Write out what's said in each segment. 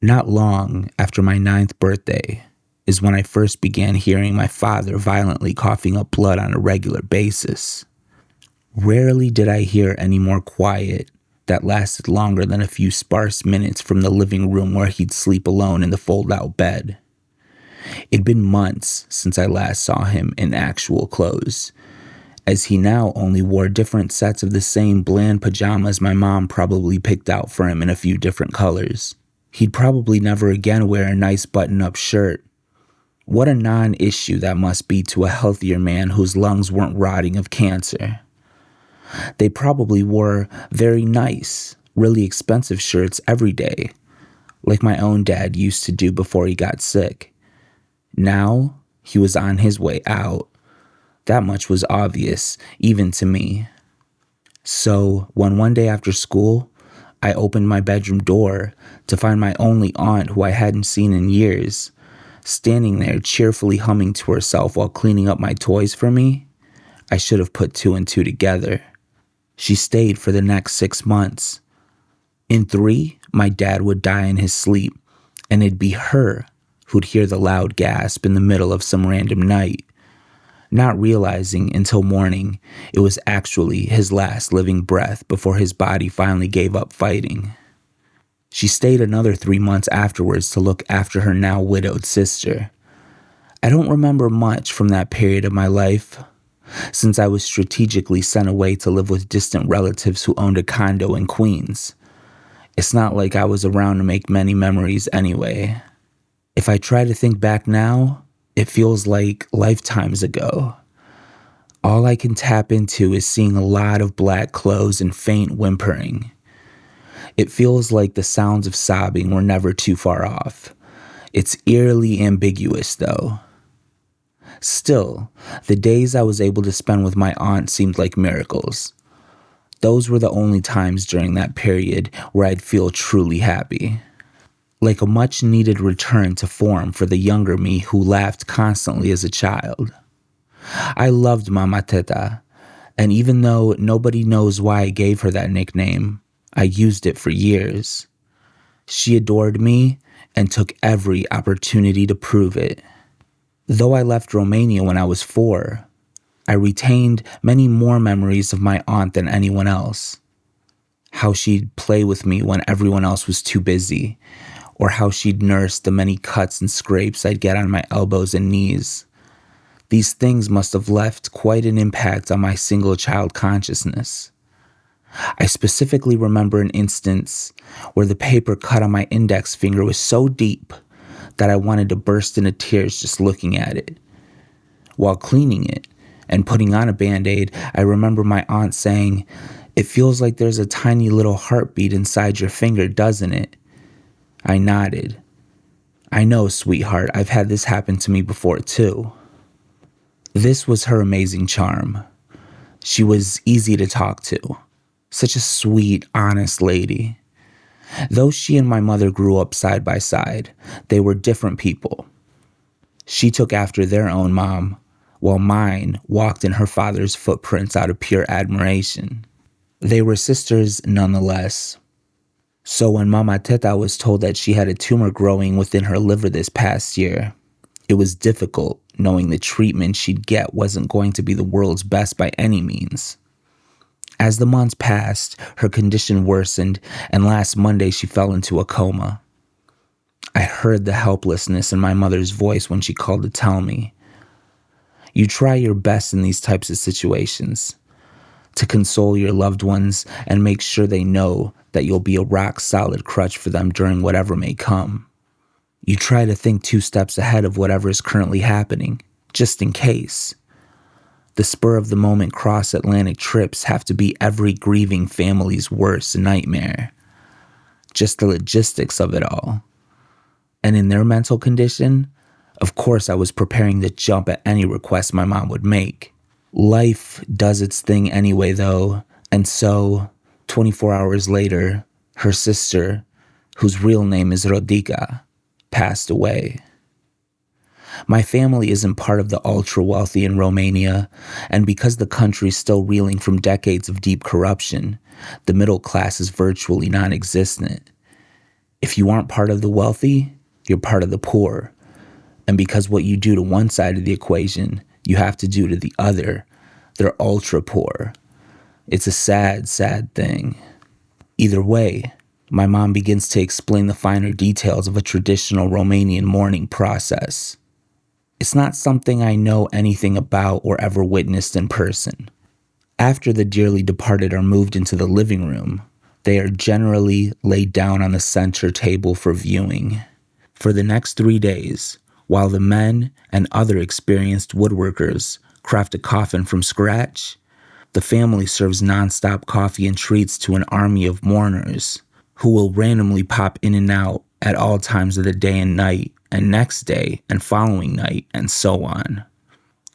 Not long after my 9th birthday is when I first began hearing my father violently coughing up blood on a regular basis. Rarely did I hear any more quiet that lasted longer than a few sparse minutes from the living room where he'd sleep alone in the fold-out bed. It'd been months since I last saw him in actual clothes, as he now only wore different sets of the same bland pajamas my mom probably picked out for him in a few different colors. He'd probably never again wear a nice button-up shirt. What a non-issue that must be to a healthier man whose lungs weren't rotting of cancer. They probably wore very nice, really expensive shirts every day, like my own dad used to do before he got sick. Now, he was on his way out. That much was obvious, even to me. So, when one day after school, I opened my bedroom door to find my only aunt who I hadn't seen in years, standing there cheerfully humming to herself while cleaning up my toys for me, I should have put 2 and 2 together. She stayed for the next 6 months. In 3, my dad would die in his sleep, and it'd be her who'd hear the loud gasp in the middle of some random night, not realizing until morning it was actually his last living breath before his body finally gave up fighting. She stayed another 3 months afterwards to look after her now widowed sister. I don't remember much from that period of my life, since I was strategically sent away to live with distant relatives who owned a condo in Queens. It's not like I was around to make many memories anyway. If I try to think back now, it feels like lifetimes ago. All I can tap into is seeing a lot of black clothes and faint whimpering. It feels like the sounds of sobbing were never too far off. It's eerily ambiguous, though. Still, the days I was able to spend with my aunt seemed like miracles. Those were the only times during that period where I'd feel truly happy. Like a much-needed return to form for the younger me who laughed constantly as a child. I loved Mama Teta, and even though nobody knows why I gave her that nickname, I used it for years. She adored me and took every opportunity to prove it. Though I left Romania when I was 4, I retained many more memories of my aunt than anyone else. How she'd play with me when everyone else was too busy, or how she'd nurse the many cuts and scrapes I'd get on my elbows and knees. These things must have left quite an impact on my single-child consciousness. I specifically remember an instance where the paper cut on my index finger was so deep that I wanted to burst into tears just looking at it. While cleaning it and putting on a Band-Aid, I remember my aunt saying, "It feels like there's a tiny little heartbeat inside your finger, doesn't it?" I nodded. "I know, sweetheart, I've had this happen to me before too." This was her amazing charm. She was easy to talk to. Such a sweet, honest lady. Though she and my mother grew up side by side, they were different people. She took after their own mom, while mine walked in her father's footprints out of pure admiration. They were sisters nonetheless. So when Mama Teta was told that she had a tumor growing within her liver this past year, it was difficult knowing the treatment she'd get wasn't going to be the world's best by any means. As the months passed, her condition worsened, and last Monday she fell into a coma. I heard the helplessness in my mother's voice when she called to tell me. You try your best in these types of situations, to console your loved ones and make sure they know that you'll be a rock-solid crutch for them during whatever may come. You try to think 2 steps ahead of whatever is currently happening, just in case. The spur-of-the-moment cross-Atlantic trips have to be every grieving family's worst nightmare. Just the logistics of it all. And in their mental condition, of course I was preparing to jump at any request my mom would make. Life does its thing anyway, though, and so, 24 hours later, her sister, whose real name is Rodica, passed away. My family isn't part of the ultra-wealthy in Romania, and because the country's still reeling from decades of deep corruption, the middle class is virtually non-existent. If you aren't part of the wealthy, you're part of the poor. And because what you do to one side of the equation, you have to do to the other. They're ultra poor. It's a sad, sad thing. Either way, my mom begins to explain the finer details of a traditional Romanian mourning process. It's not something I know anything about or ever witnessed in person. After the dearly departed are moved into the living room, they are generally laid down on the center table for viewing. For the next 3 days, while the men and other experienced woodworkers craft a coffin from scratch, the family serves nonstop coffee and treats to an army of mourners who will randomly pop in and out at all times of the day and night, and next day and following night, and so on.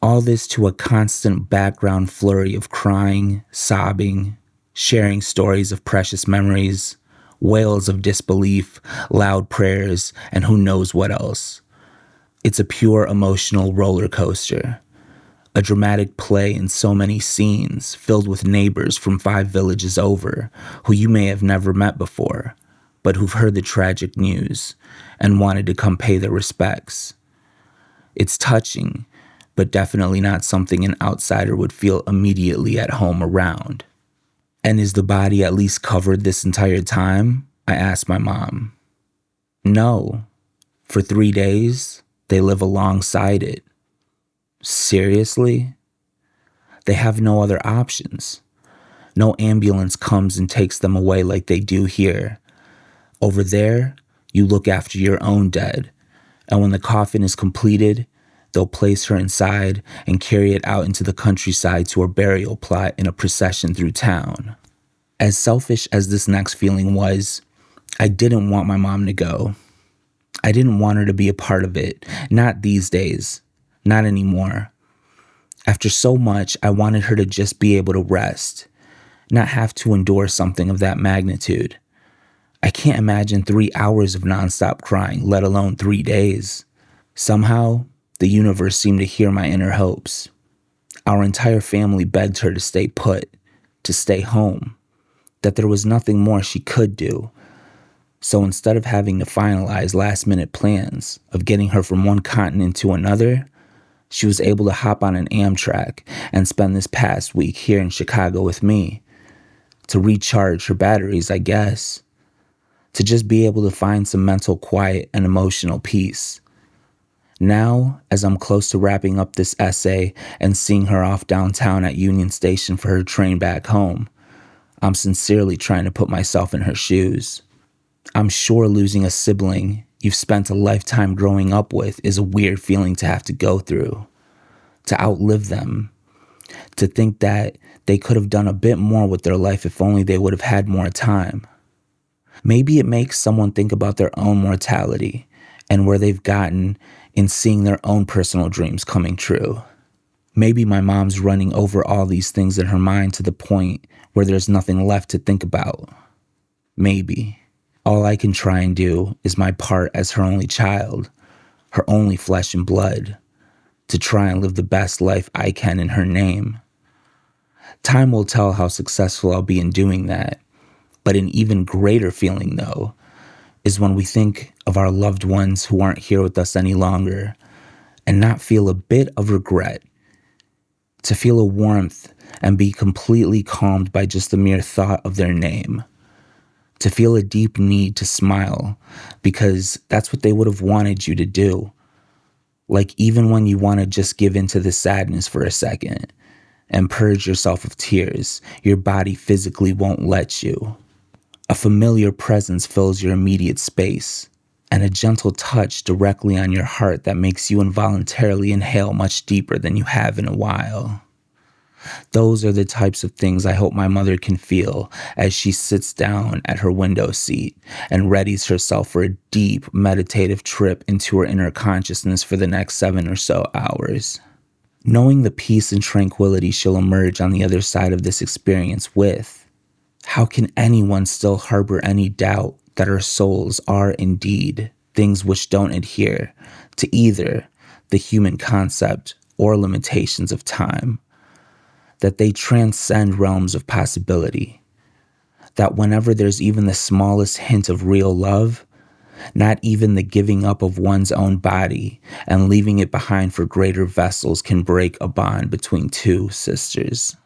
All this to a constant background flurry of crying, sobbing, sharing stories of precious memories, wails of disbelief, loud prayers, and who knows what else. It's a pure emotional roller coaster. A dramatic play in so many scenes, filled with neighbors from 5 villages over, who you may have never met before, but who've heard the tragic news and wanted to come pay their respects. It's touching, but definitely not something an outsider would feel immediately at home around. And is the body at least covered this entire time? I asked my mom. No. For 3 days, they live alongside it. Seriously? They have no other options. No ambulance comes and takes them away like they do here. Over there, you look after your own dead, and when the coffin is completed, they'll place her inside and carry it out into the countryside to her burial plot in a procession through town. As selfish as this next feeling was, I didn't want my mom to go. I didn't want her to be a part of it, not these days. Not anymore. After so much, I wanted her to just be able to rest, not have to endure something of that magnitude. I can't imagine 3 hours of nonstop crying, let alone 3 days. Somehow, the universe seemed to hear my inner hopes. Our entire family begged her to stay put, to stay home, that there was nothing more she could do. So instead of having to finalize last-minute plans of getting her from one continent to another, she was able to hop on an Amtrak and spend this past week here in Chicago with me. To recharge her batteries, I guess. To just be able to find some mental quiet and emotional peace. Now, as I'm close to wrapping up this essay and seeing her off downtown at Union Station for her train back home, I'm sincerely trying to put myself in her shoes. I'm sure losing a sibling you've spent a lifetime growing up with is a weird feeling to have to go through, to outlive them, to think that they could have done a bit more with their life if only they would have had more time. Maybe it makes someone think about their own mortality and where they've gotten in seeing their own personal dreams coming true. Maybe my mom's running over all these things in her mind to the point where there's nothing left to think about. Maybe. All I can try and do is my part as her only child, her only flesh and blood, to try and live the best life I can in her name. Time will tell how successful I'll be in doing that, but an even greater feeling, though, is when we think of our loved ones who aren't here with us any longer and not feel a bit of regret, to feel a warmth and be completely calmed by just the mere thought of their name. To feel a deep need to smile because that's what they would have wanted you to do. Like even when you want to just give into the sadness for a second and purge yourself of tears, your body physically won't let you. A familiar presence fills your immediate space, and a gentle touch directly on your heart that makes you involuntarily inhale much deeper than you have in a while. Those are the types of things I hope my mother can feel as she sits down at her window seat and readies herself for a deep, meditative trip into her inner consciousness for the next 7 or so hours. Knowing the peace and tranquility she'll emerge on the other side of this experience with, how can anyone still harbor any doubt that our souls are indeed things which don't adhere to either the human concept or limitations of time? That they transcend realms of possibility, that whenever there's even the smallest hint of real love, Not even the giving up of one's own body and leaving it behind for greater vessels can break a bond between two sisters.